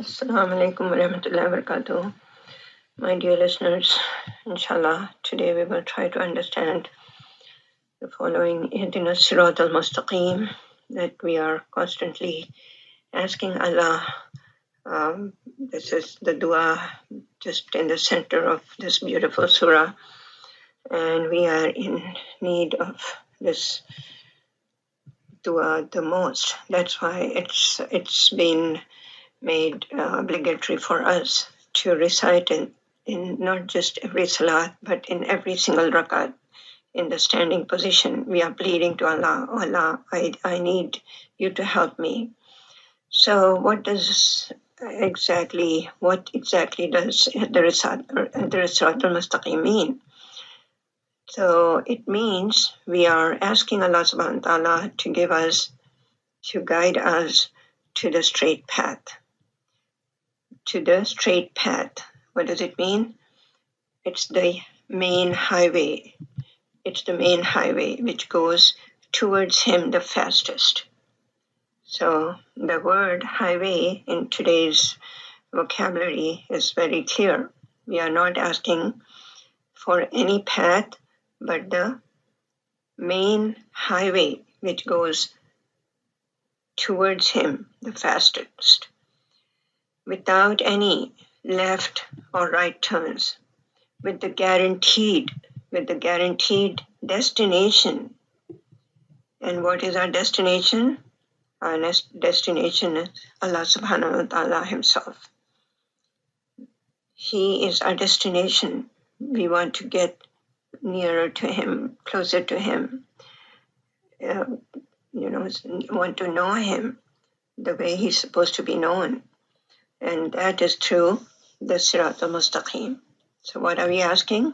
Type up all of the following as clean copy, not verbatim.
Assalamu alaikum wa rahmatullahi wa barakatuh. My dear listeners, inshallah, today we will try to understand the following Ihdinas Siratal Mustaqeem that we are constantly asking Allah. This is the dua just in the center of this beautiful surah, and we are in need of this dua the most. That's why it's been made obligatory for us to recite in not just every salat, but in every single rakat. In the standing position, we are pleading to Allah, Allah, I need you to help me. So what exactly does the Sirat al Mustaqeem mean? So it means we are asking Allah subhanahu wa ta'ala to guide us to the straight path. To the straight path. What does it mean? It's the main highway. It's the main highway which goes towards Him the fastest. So the word highway in today's vocabulary is very clear. We are not asking for any path, but the main highway which goes towards Him the fastest, without any left or right turns, with the guaranteed destination. And what is our destination? Our destination is Allah subhanahu wa ta'ala Himself. He is our destination. We want to get nearer to Him, closer to Him, want to know Him the way He's supposed to be known. And that is through the Sirat al Mustaqeem. So what are we asking?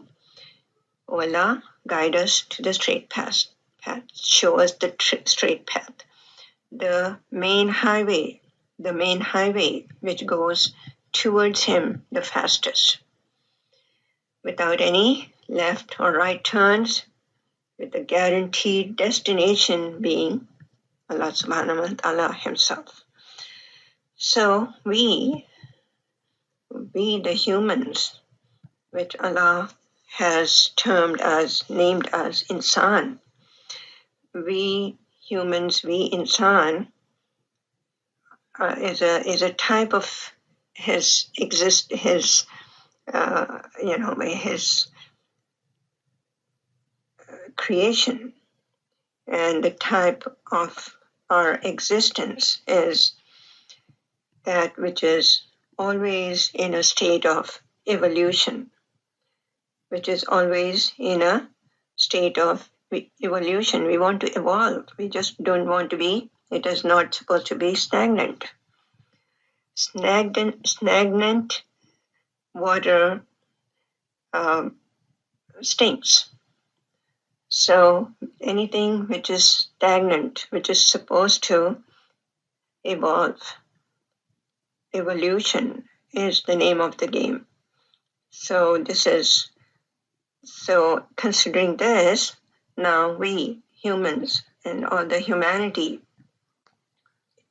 Oh Allah, guide us to the straight path. Show us the straight path. The main highway which goes towards Him the fastest, without any left or right turns, with the guaranteed destination being Allah subhanahu wa ta'ala Himself. So we the humans, which Allah has named as insan, we humans, we insan, is a type of his creation, and the type of our existence is that which is always in a state of evolution, which is always in a state of evolution. We want to evolve. We just don't want to be, it is not supposed to be stagnant. Stagnant water stinks. So anything which is stagnant, which is supposed to evolve, evolution is the name of the game. So considering this, now we humans and all the humanity,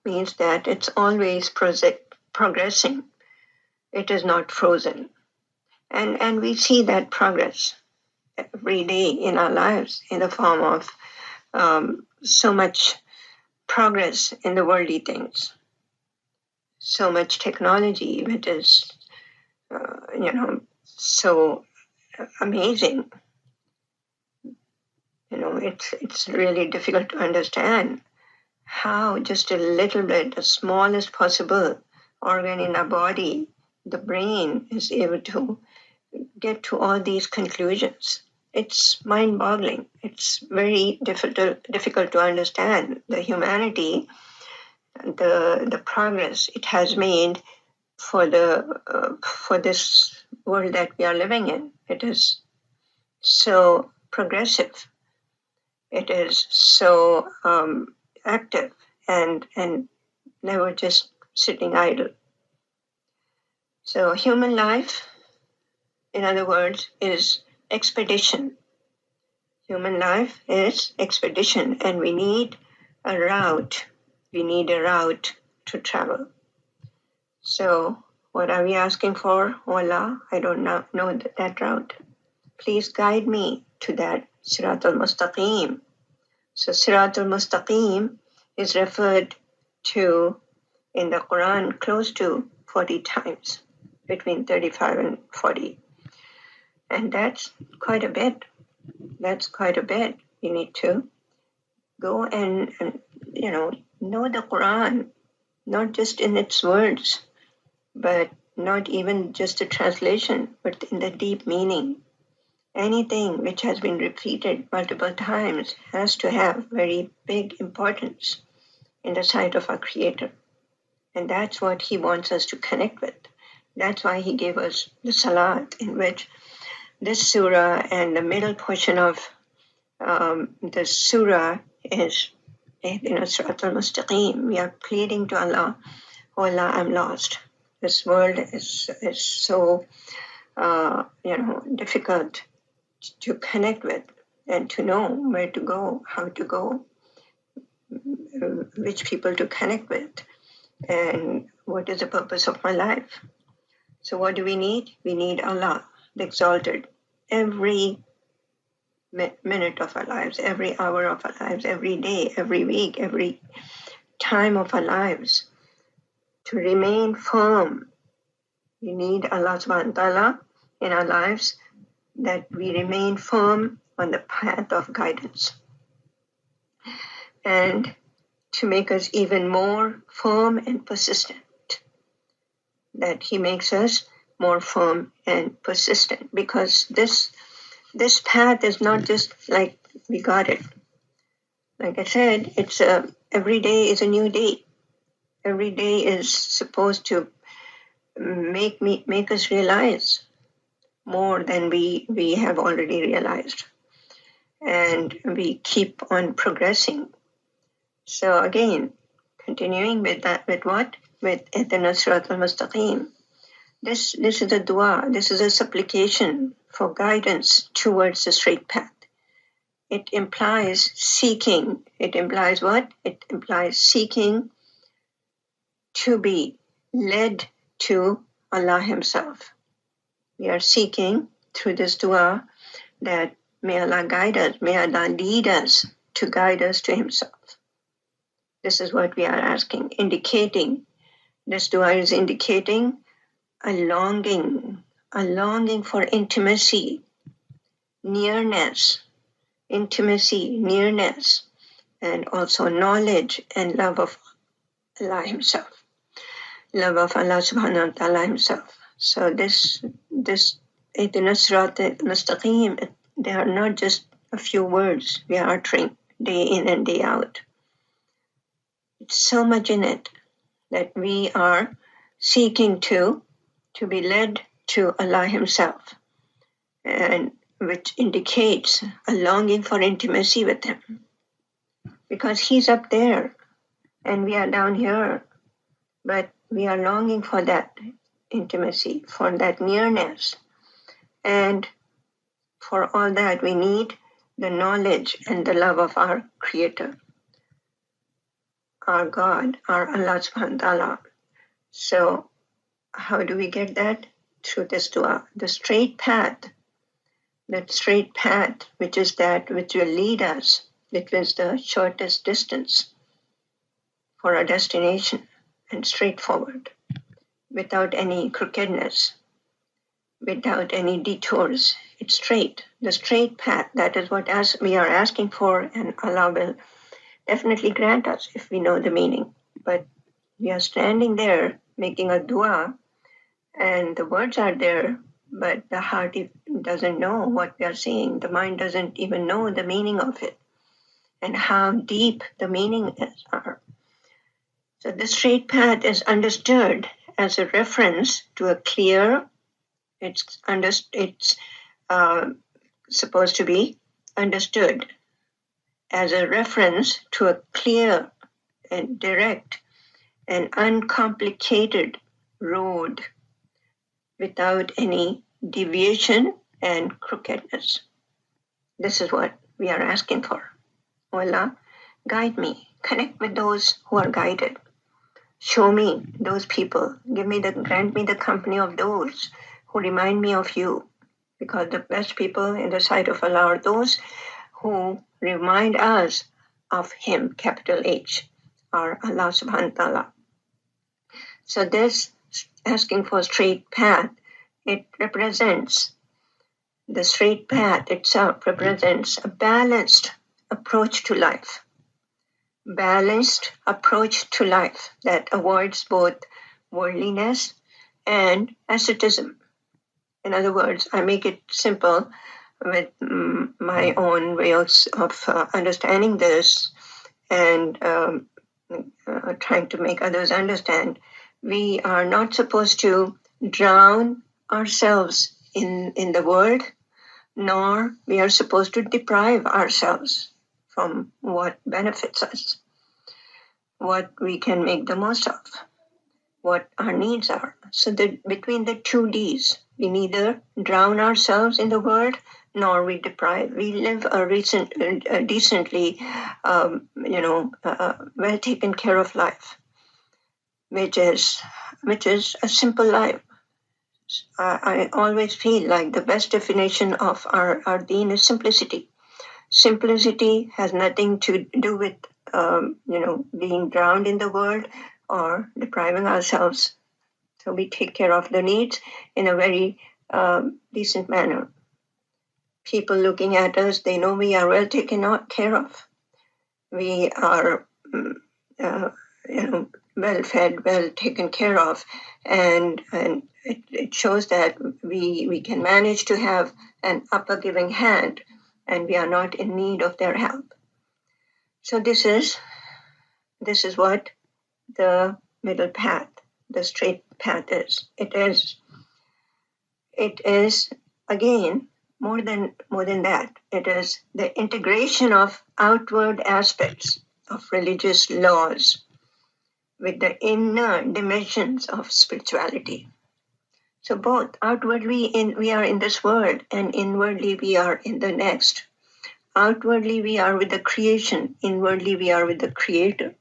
means that it's always progressing. It is not frozen. And we see that progress every day in our lives in the form of so much progress in the worldly things, so much technology, which is, so amazing. It's really difficult to understand how just a little bit, the smallest possible organ in our body, the brain, is able to get to all these conclusions. It's mind-boggling. It's very difficult to understand the humanity, the progress it has made for this world that we are living in. It is so progressive. It is so active and never just sitting idle. So human life, in other words, is expedition. Human life is expedition, and we need a route. We need a route to travel. So what are we asking for? Oh Allah, I don't know that route. Please guide me to that Sirat al Mustaqeem. So Sirat al Mustaqeem is referred to in the Quran close to 40 times, between 35 and 40. And that's quite a bit. That's quite a bit. You need to go and know the Quran, not just in its words, but not even just a translation, but in the deep meaning. Anything which has been repeated multiple times has to have very big importance in the sight of our Creator. And that's what He wants us to connect with. That's why He gave us the Salat, in which this surah and the middle portion of the surah is Ihdinas Siratal Mustaqeem. We are pleading to Allah, oh Allah, I'm lost. This world is so difficult to connect with and to know where to go, how to go, which people to connect with, and what is the purpose of my life. So what do we need? We need Allah, the Exalted, every minute of our lives, every hour of our lives, every day, every week, every time of our lives, to remain firm. We need Allah subhanahu wa ta'ala in our lives, that we remain firm on the path of guidance. And to make us even more firm and persistent, that He makes us more firm and persistent, because this path is not just like we got it. Like I said, it's every day is a new day. Every day is supposed to make us realize more than we have already realized, and we keep on progressing. So again, continuing with that, with what? With Ihdinas Siratal Mustaqeem. This is a dua, this is a supplication for guidance towards the straight path. It implies seeking. It implies what? It implies seeking to be led to Allah Himself. We are seeking through this dua that may Allah guide us, may Allah lead us to guide us to Himself. This is what we are asking, indicating, this dua is indicating a longing for intimacy, nearness, and also knowledge and love of Allah Himself, love of Allah subhanahu wa ta'ala Himself. So this Ihdinas Siratal Mustaqeem, they are not just a few words we are uttering day in and day out. It's so much in it that we are seeking to be led to Allah Himself, and which indicates a longing for intimacy with Him, because He's up there and we are down here, but we are longing for that intimacy, for that nearness, and for all that we need the knowledge and the love of our Creator, our God, our Allah subhanahu wa ta'ala. So how do we get that? Through this dua, the straight path, which is that which will lead us, which is the shortest distance for our destination, and straightforward, without any crookedness, without any detours. It's straight, the straight path. That is what we are asking for, and Allah will definitely grant us if we know the meaning. But we are standing there making a dua, and the words are there, but the heart doesn't know what we are saying. The mind doesn't even know the meaning of it and how deep the meaning are. So the straight path is understood as a reference to a clear, it's supposed to be understood as a reference to a clear and direct and uncomplicated road without any deviation and crookedness. This is what we are asking for. Oh Allah, guide me, connect with those who are guided. show me those people. Grant me the company of those who remind me of you. Because the best people in the sight of Allah are those who remind us of Him, capital H, or Allah subhanahu wa ta'ala. So this asking for straight path, it represents, the straight path itself represents a balanced approach to life. Balanced approach to life that avoids both worldliness and asceticism. In other words, I make it simple with my own ways of understanding this and trying to make others understand. We are not supposed to drown ourselves in the world, nor we are supposed to deprive ourselves from what benefits us, what we can make the most of, what our needs are. So that between the two Ds, we neither drown ourselves in the world nor we deprive. We live a decently, well taken care of life, which is a simple life. I always feel like the best definition of our deen is simplicity. Simplicity has nothing to do with being drowned in the world or depriving ourselves. So we take care of the needs in a very decent manner. People looking at us, they know we are well taken care of. We are, well fed, well taken care of, and it shows that we can manage to have an upper giving hand, and we are not in need of their help. So this is what the middle path, the straight path is. It is again more than that. It is the integration of outward aspects of religious laws with the inner dimensions of spirituality. So both outwardly we are in this world, and inwardly we are in the next. Outwardly we are with the creation, inwardly we are with the Creator.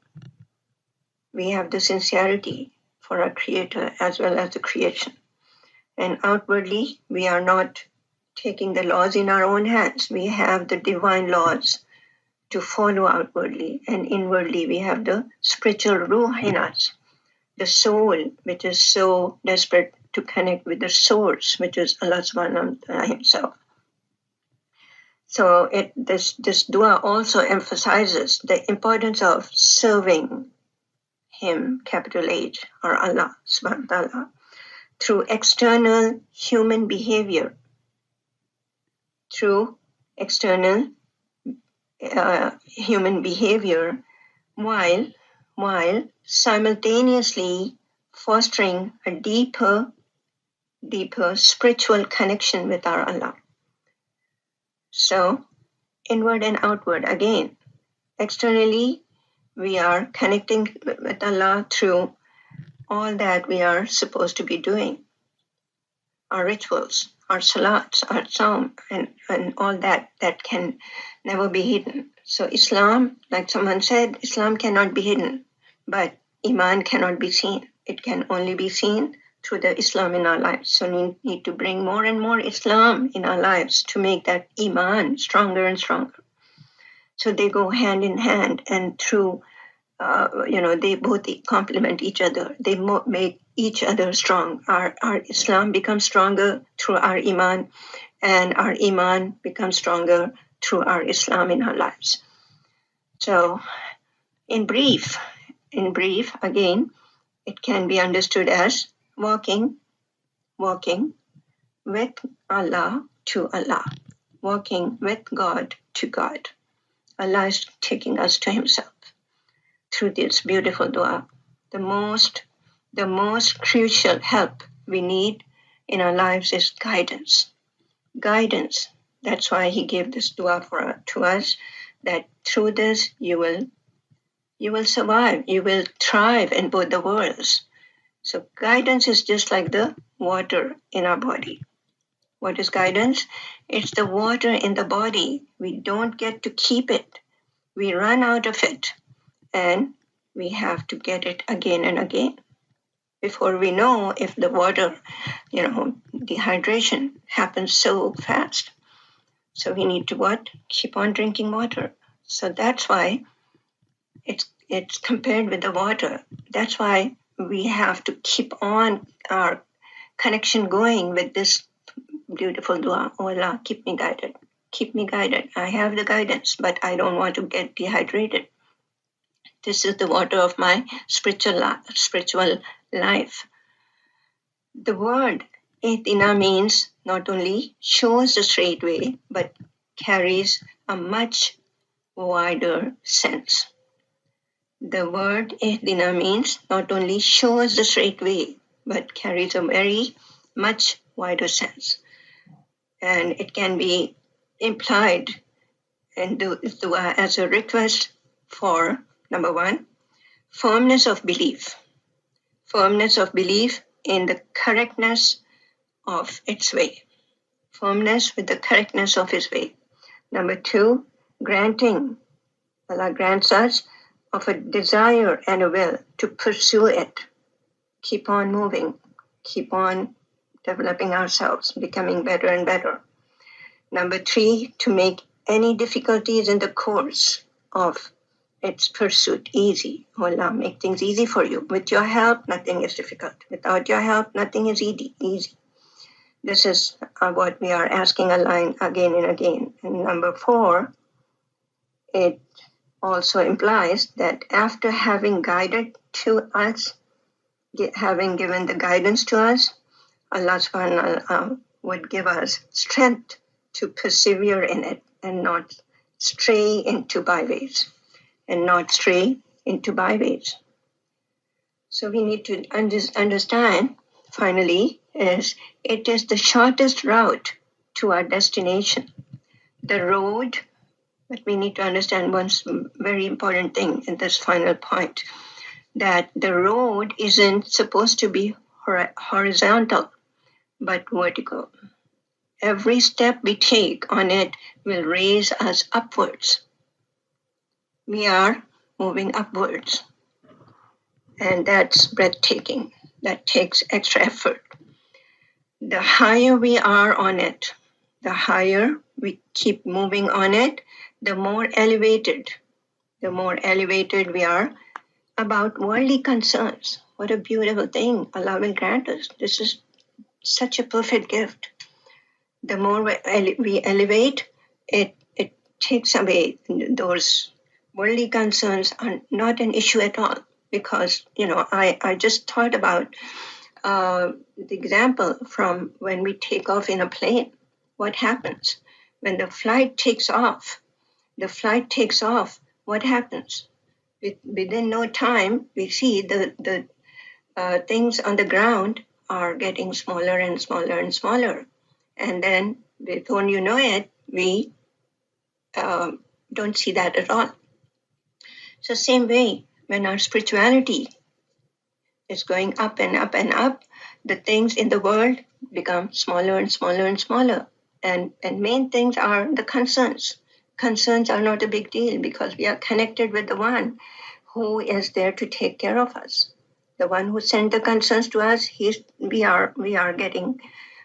We have the sincerity for our Creator as well as the creation. And outwardly, we are not taking the laws in our own hands. We have the divine laws to follow outwardly. And inwardly, we have the spiritual ruh in us, the soul, which is so desperate to connect with the source, which is Allah subhanahu wa ta'ala Himself. So this dua also emphasizes the importance of serving Him, capital H, or Allah subhanahu wa ta'ala, through external human behavior, while simultaneously fostering a deeper spiritual connection with our Allah. So, inward and outward, again, externally, we are connecting with Allah through all that we are supposed to be doing, our rituals, our salats, our saum, and all that can never be hidden. So Islam, like someone said, Islam cannot be hidden, but Iman cannot be seen. It can only be seen through the Islam in our lives. So we need to bring more and more Islam in our lives to make that Iman stronger and stronger. So they go hand in hand, and through they both complement each other. They make each other strong. Our Islam becomes stronger through our Iman, and our Iman becomes stronger through our Islam in our lives. So, in brief, again, it can be understood as walking with Allah to Allah, walking with God to God. Allah is taking us to Himself through this beautiful dua. The most crucial help we need in our lives is guidance. Guidance. That's why He gave this dua to us, that through this you will survive, you will thrive in both the worlds. So guidance is just like the water in our body. What is guidance? It's the water in the body. We don't get to keep it. We run out of it. And we have to get it again and again before we know if the water, dehydration happens so fast. So we need to what? Keep on drinking water. So that's why it's compared with the water. That's why we have to keep on our connection going with this beautiful dua. Oh Allah, keep me guided. Keep me guided. I have the guidance, but I don't want to get dehydrated. This is the water of my spiritual life. The word Ihdina means not only shows the straight way, but carries a much wider sense. The word Ihdina means not only shows the straight way, but carries a very much wider sense. And it can be implied in dua as a request for, number one, firmness of belief. Firmness of belief in the correctness of its way. Firmness with the correctness of his way. Number two, granting. Allah grants us of a desire and a will to pursue it. Keep on moving. Keep on developing ourselves, becoming better and better. Number three, to make any difficulties in the course of its pursuit easy. Allah, make things easy for you. With your help, nothing is difficult. Without your help, nothing is easy. This is what we are asking Allah again and again. And number four, it also implies that after having guided to us, having given the guidance to us, Allah subhanahu wa ta'ala would give us strength to persevere in it and not stray into byways. So we need to understand, finally, is it is the shortest route to our destination. The road, but we need to understand one very important thing in this final point, that the road isn't supposed to be horizontal, but vertical. Every step we take on it will raise us upwards. We are moving upwards. And that's breathtaking. That takes extra effort. The higher we are on it, the higher we keep moving on it, the more elevated we are about worldly concerns. What a beautiful thing Allah will grant us. This is such a perfect gift. The more we elevate, it takes away those worldly concerns are not an issue at all. Because, I just thought about the example from when we take off in a plane. What happens? When the flight takes off, what happens? Within no time, we see the things on the ground are getting smaller and smaller and smaller. And then before you know it, we don't see that at all. So same way, when our spirituality is going up and up and up, the things in the world become smaller and smaller and smaller. And main things are the concerns. Concerns are not a big deal because we are connected with the one who is there to take care of us. The one who sent the concerns to us, we are getting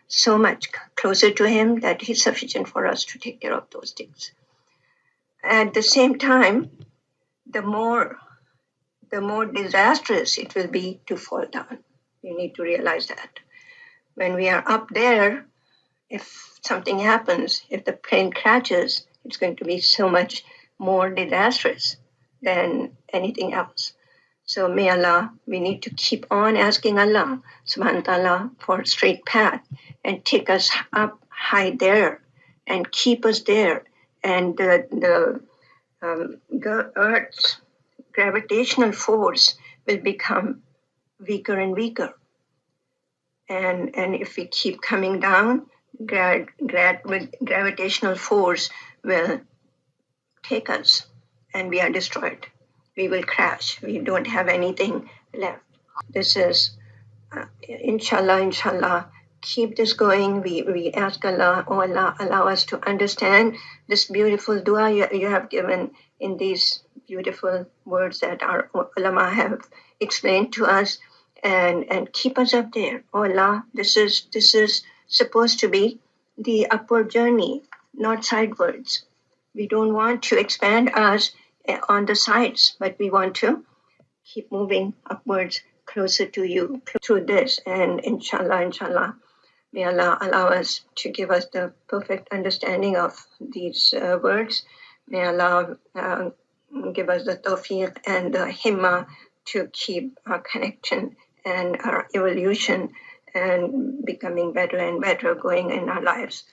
so much closer to him that he's sufficient for us to take care of those things. At the same time, the more disastrous it will be to fall down. You need to realize that. When we are up there, if something happens, if the plane crashes, it's going to be so much more disastrous than anything else. So may Allah, we need to keep on asking Allah subhanahu wa ta'ala for a straight path and take us up high there and keep us there. And the Earth's gravitational force will become weaker and weaker. And if we keep coming down, gravitational force will take us and we are destroyed. We will crash. We don't have anything left. This is, inshallah, keep this going. We ask Allah, oh Allah, allow us to understand this beautiful dua you have given in these beautiful words that our ulama have explained to us, and keep us up there. Oh Allah, this is supposed to be the upward journey, not sidewards. We don't want to expand us on the sides, but we want to keep moving upwards closer to you through this. And inshallah, may Allah allow us to give us the perfect understanding of these words. May Allah give us the tawfiq and the himmah to keep our connection and our evolution and becoming better and better going in our lives.